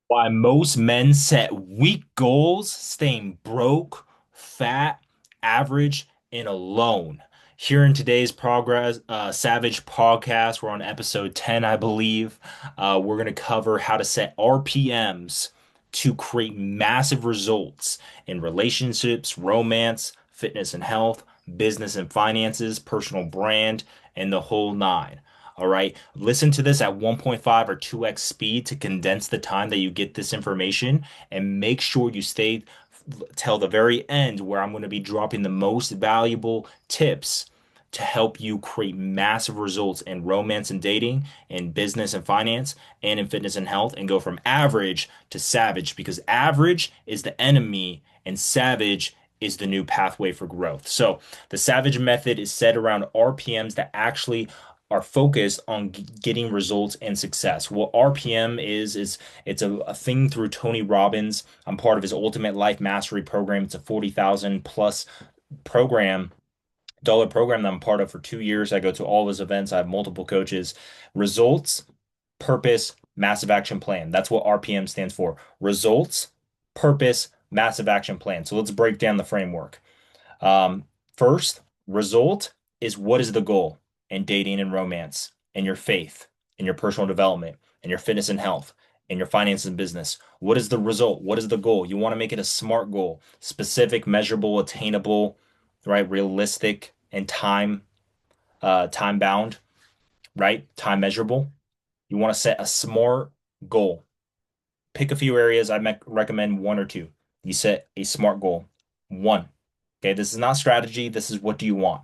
Why most men set weak goals, staying broke, fat, average, and alone. Here in today's Progress Savage podcast, we're on episode 10, I believe. We're going to cover how to set RPMs to create massive results in relationships, romance, fitness and health, business and finances, personal brand, and the whole nine. All right. Listen to this at 1.5 or 2x speed to condense the time that you get this information and make sure you stay till the very end where I'm going to be dropping the most valuable tips to help you create massive results in romance and dating, in business and finance, and in fitness and health, and go from average to savage because average is the enemy and savage is the new pathway for growth. So the savage method is set around RPMs that actually are focused on getting results and success. What RPM is it's a thing through Tony Robbins. I'm part of his Ultimate Life Mastery program. It's a 40,000 plus program, dollar program that I'm part of for 2 years. I go to all of his events. I have multiple coaches. Results, purpose, massive action plan. That's what RPM stands for. Results, purpose, massive action plan. So let's break down the framework. First, result is what is the goal in dating and romance, in your faith, in your personal development, in your fitness and health, in your finances and business. What is the result? What is the goal? You want to make it a SMART goal, specific, measurable, attainable, right? Realistic and time bound, right? Time measurable. You want to set a SMART goal. Pick a few areas. Recommend one or two. You set a SMART goal. One. Okay, this is not strategy. This is what do you want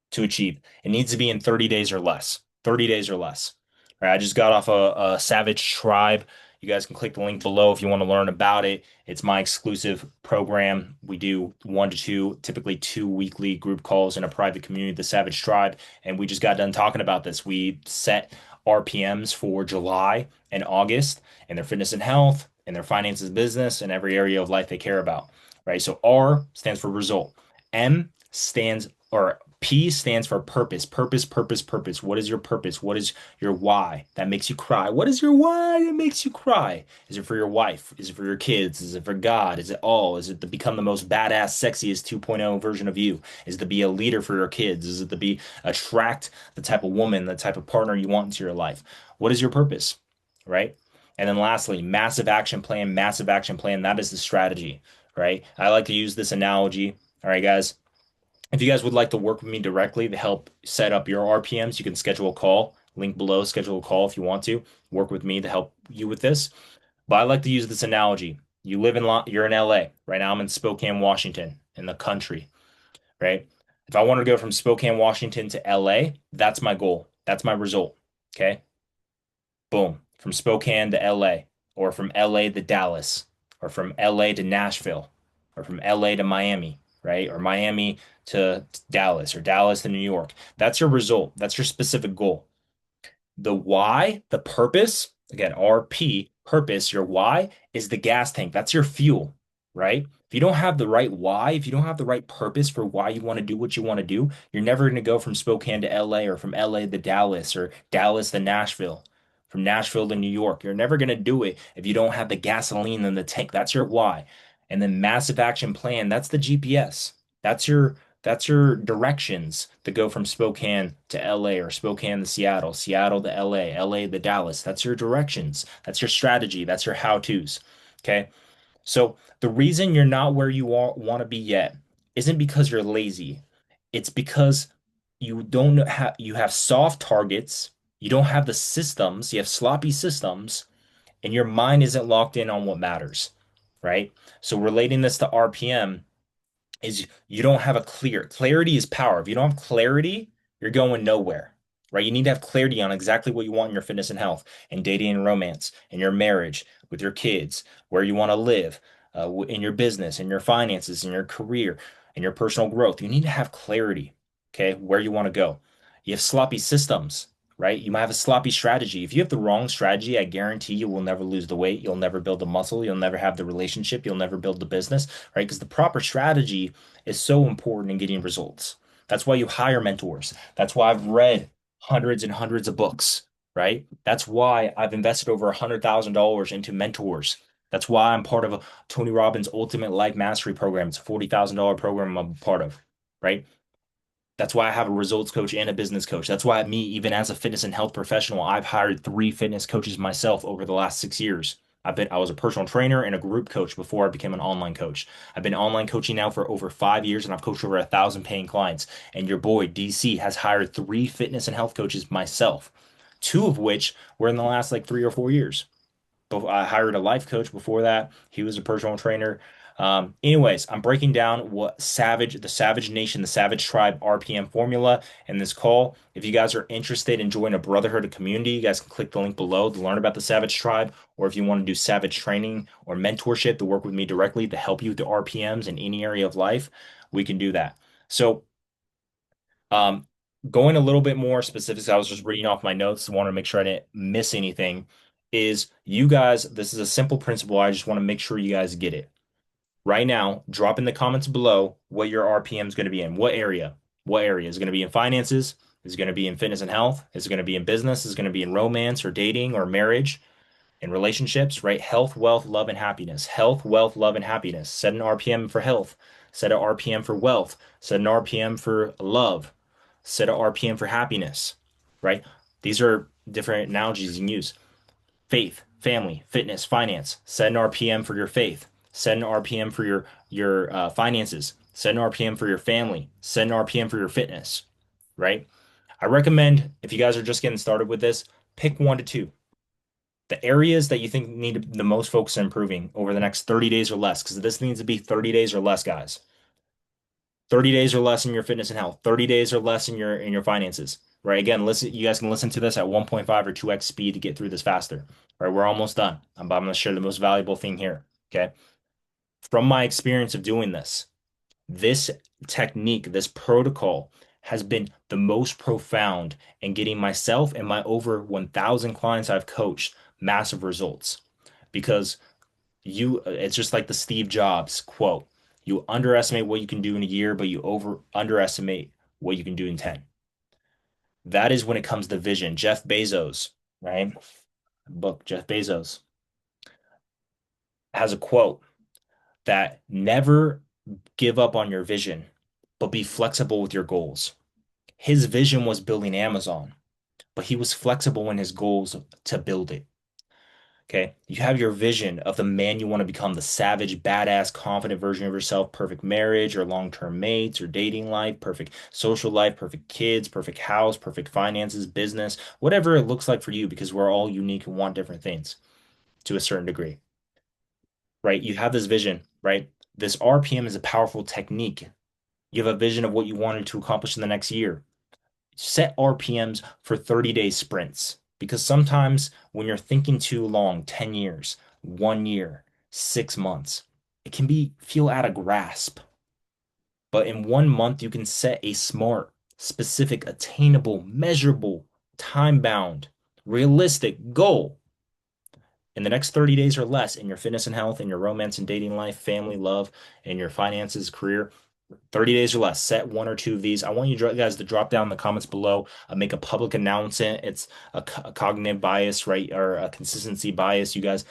to achieve. It needs to be in 30 days or less. 30 days or less. All right, I just got off a Savage Tribe. You guys can click the link below if you want to learn about it. It's my exclusive program. We do 1 to 2, typically 2 weekly group calls in a private community, the Savage Tribe. And we just got done talking about this. We set RPMs for July and August in their fitness and health, in their finances, business, and every area of life they care about. Right. So R stands for result. M stands or P stands for purpose. Purpose, purpose, purpose. What is your purpose? What is your why that makes you cry? What is your why that makes you cry? Is it for your wife? Is it for your kids? Is it for God? Is it all? Is it to become the most badass, sexiest 2.0 version of you? Is it to be a leader for your kids? Is it to be attract the type of woman, the type of partner you want into your life? What is your purpose? Right? And then lastly, massive action plan, massive action plan. That is the strategy, right? I like to use this analogy. All right, guys. If you guys would like to work with me directly to help set up your RPMs, you can schedule a call. Link below, schedule a call if you want to work with me to help you with this. But I like to use this analogy. You're in LA. Right now I'm in Spokane, Washington, in the country, right? If I wanted to go from Spokane, Washington to LA, that's my goal. That's my result. Okay. Boom. From Spokane to LA, or from LA to Dallas, or from LA to Nashville, or from LA to Miami, right? Or Miami to Dallas, or Dallas to New York. That's your result. That's your specific goal. The why, the purpose, again, RP, purpose, your why is the gas tank. That's your fuel, right? If you don't have the right why, if you don't have the right purpose for why you want to do what you want to do, you're never going to go from Spokane to LA or from LA to Dallas or Dallas to Nashville, from Nashville to New York. You're never going to do it if you don't have the gasoline in the tank. That's your why. And then massive action plan, that's the GPS. That's your directions to go from Spokane to LA or Spokane to Seattle, Seattle to LA, LA to Dallas. That's your directions. That's your strategy. That's your how-tos. Okay. So the reason you're not where you want to be yet isn't because you're lazy. It's because you have soft targets, you don't have the systems, you have sloppy systems, and your mind isn't locked in on what matters, right? So relating this to RPM, is you don't have a clarity is power. If you don't have clarity, you're going nowhere, right? You need to have clarity on exactly what you want in your fitness and health and dating and romance in your marriage with your kids, where you want to live, in your business, in your finances, in your career, in your personal growth. You need to have clarity, okay, where you want to go. You have sloppy systems, right? You might have a sloppy strategy. If you have the wrong strategy, I guarantee you will never lose the weight. You'll never build the muscle. You'll never have the relationship. You'll never build the business, right? Because the proper strategy is so important in getting results. That's why you hire mentors. That's why I've read hundreds and hundreds of books, right? That's why I've invested over $100,000 into mentors. That's why I'm part of a Tony Robbins Ultimate Life Mastery program. It's a $40,000 program I'm a part of, right? That's why I have a results coach and a business coach. That's why me, even as a fitness and health professional, I've hired three fitness coaches myself over the last 6 years. I was a personal trainer and a group coach before I became an online coach. I've been online coaching now for over 5 years and I've coached over 1,000 paying clients. And your boy DC has hired three fitness and health coaches myself, two of which were in the last like 3 or 4 years. I hired a life coach before that. He was a personal trainer. Anyways, I'm breaking down what the Savage Nation, the Savage Tribe RPM formula in this call. If you guys are interested in joining a brotherhood, a community, you guys can click the link below to learn about the Savage Tribe. Or if you want to do Savage training or mentorship to work with me directly to help you with the RPMs in any area of life, we can do that. So um, going a little bit more specifics, I was just reading off my notes. I want to make sure I didn't miss anything. Is you guys, this is a simple principle. I just want to make sure you guys get it. Right now, drop in the comments below what your RPM is going to be in. What area? What area? Is it going to be in finances? Is it going to be in fitness and health? Is it going to be in business? Is it going to be in romance or dating or marriage? In relationships, right? Health, wealth, love, and happiness. Health, wealth, love, and happiness. Set an RPM for health. Set an RPM for wealth. Set an RPM for love. Set an RPM for happiness, right? These are different analogies you can use. Faith, family, fitness, finance. Set an RPM for your faith. Set an RPM for your finances. Set an RPM for your family. Set an RPM for your fitness, right? I recommend if you guys are just getting started with this, pick one to two. The areas that you think need the most focus on improving over the next 30 days or less, because this needs to be 30 days or less, guys. 30 days or less in your fitness and health, 30 days or less in your finances. Right. Again, listen, you guys can listen to this at 1.5 or 2x speed to get through this faster. Right. We're almost done. I'm going to share the most valuable thing here. Okay. From my experience of doing this technique, this protocol has been the most profound in getting myself and my over 1,000 clients I've coached massive results because it's just like the Steve Jobs quote. You underestimate what you can do in a year, but you over underestimate what you can do in 10. That is when it comes to vision. Jeff Bezos, right? Book Jeff Bezos has a quote that never give up on your vision, but be flexible with your goals. His vision was building Amazon, but he was flexible in his goals to build it. Okay. You have your vision of the man you want to become, the savage, badass, confident version of yourself, perfect marriage or long-term mates or dating life, perfect social life, perfect kids, perfect house, perfect finances, business, whatever it looks like for you, because we're all unique and want different things to a certain degree, right? You have this vision, right? This RPM is a powerful technique. You have a vision of what you wanted to accomplish in the next year. Set RPMs for 30-day sprints because sometimes when you're thinking too long, 10 years, 1 year, 6 months, it can be feel out of grasp. But in 1 month, you can set a smart, specific, attainable, measurable, time-bound, realistic goal in the next 30 days or less in your fitness and health, in your romance and dating life, family, love, and your finances, career. 30 days or less, set one or two of these. I want you guys to drop down in the comments below, make a public announcement. It's a cognitive bias, right? Or a consistency bias. You guys,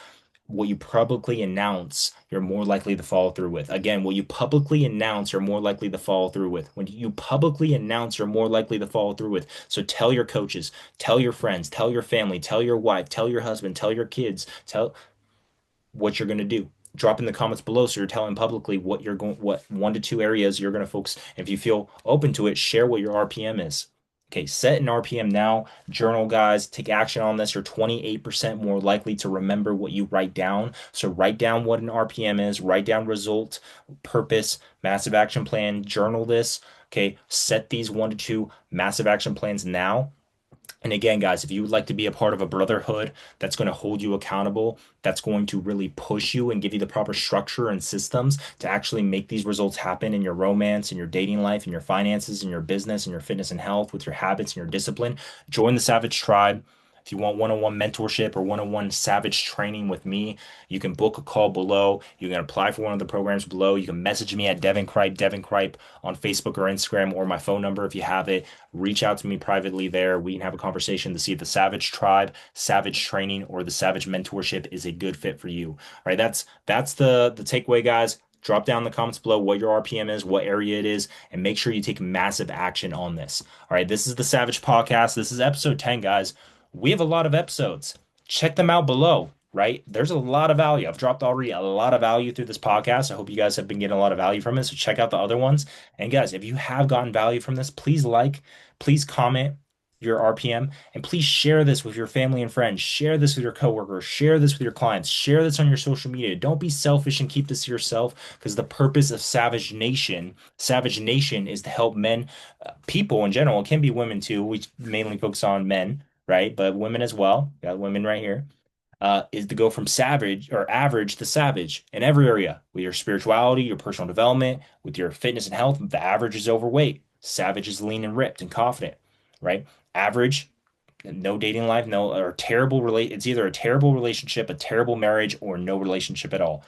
what you publicly announce, you're more likely to follow through with. Again, what you publicly announce, you're more likely to follow through with. When you publicly announce, you're more likely to follow through with. So tell your coaches, tell your friends, tell your family, tell your wife, tell your husband, tell your kids, tell what you're going to do. Drop in the comments below so you're telling publicly what 1 to 2 areas you're going to focus. If you feel open to it, share what your RPM is. Okay, set an RPM now. Journal, guys. Take action on this. You're 28% more likely to remember what you write down. So write down what an RPM is. Write down result, purpose, massive action plan. Journal this. Okay, set these 1 to 2 massive action plans now. And again, guys, if you would like to be a part of a brotherhood that's going to hold you accountable, that's going to really push you and give you the proper structure and systems to actually make these results happen in your romance, in your dating life, in your finances, in your business, in your fitness and health, with your habits and your discipline, join the Savage Tribe. If you want one-on-one mentorship or one-on-one Savage training with me, you can book a call below. You can apply for one of the programs below. You can message me at Devin Cripe on Facebook or Instagram or my phone number if you have it. Reach out to me privately there. We can have a conversation to see if the Savage Tribe, Savage Training, or the Savage Mentorship is a good fit for you. All right, that's the takeaway, guys. Drop down in the comments below what your RPM is, what area it is, and make sure you take massive action on this. All right, this is the Savage Podcast. This is episode 10, guys. We have a lot of episodes. Check them out below, right? There's a lot of value. I've dropped already a lot of value through this podcast. I hope you guys have been getting a lot of value from it. So check out the other ones. And guys, if you have gotten value from this, please comment your RPM, and please share this with your family and friends. Share this with your coworkers. Share this with your clients. Share this on your social media. Don't be selfish and keep this to yourself because the purpose of Savage Nation is to help men, people in general. It can be women too. We mainly focus on men, right? But women as well. Got women right here. Is to go from savage or average to savage in every area with your spirituality, your personal development, with your fitness and health. The average is overweight. Savage is lean and ripped and confident, right? Average, no dating life, no or terrible relate. It's either a terrible relationship, a terrible marriage, or no relationship at all.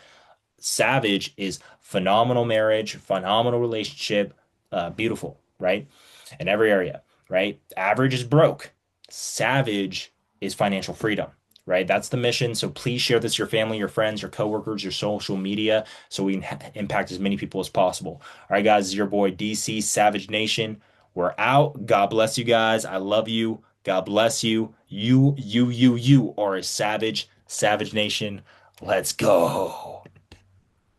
Savage is phenomenal marriage, phenomenal relationship, beautiful, right? In every area, right? Average is broke. Savage is financial freedom, right? That's the mission. So please share this with your family, your friends, your coworkers, your social media, so we can impact as many people as possible. All right, guys, this is your boy DC Savage Nation. We're out. God bless you guys. I love you. God bless you. You are a savage, Savage Nation. Let's go.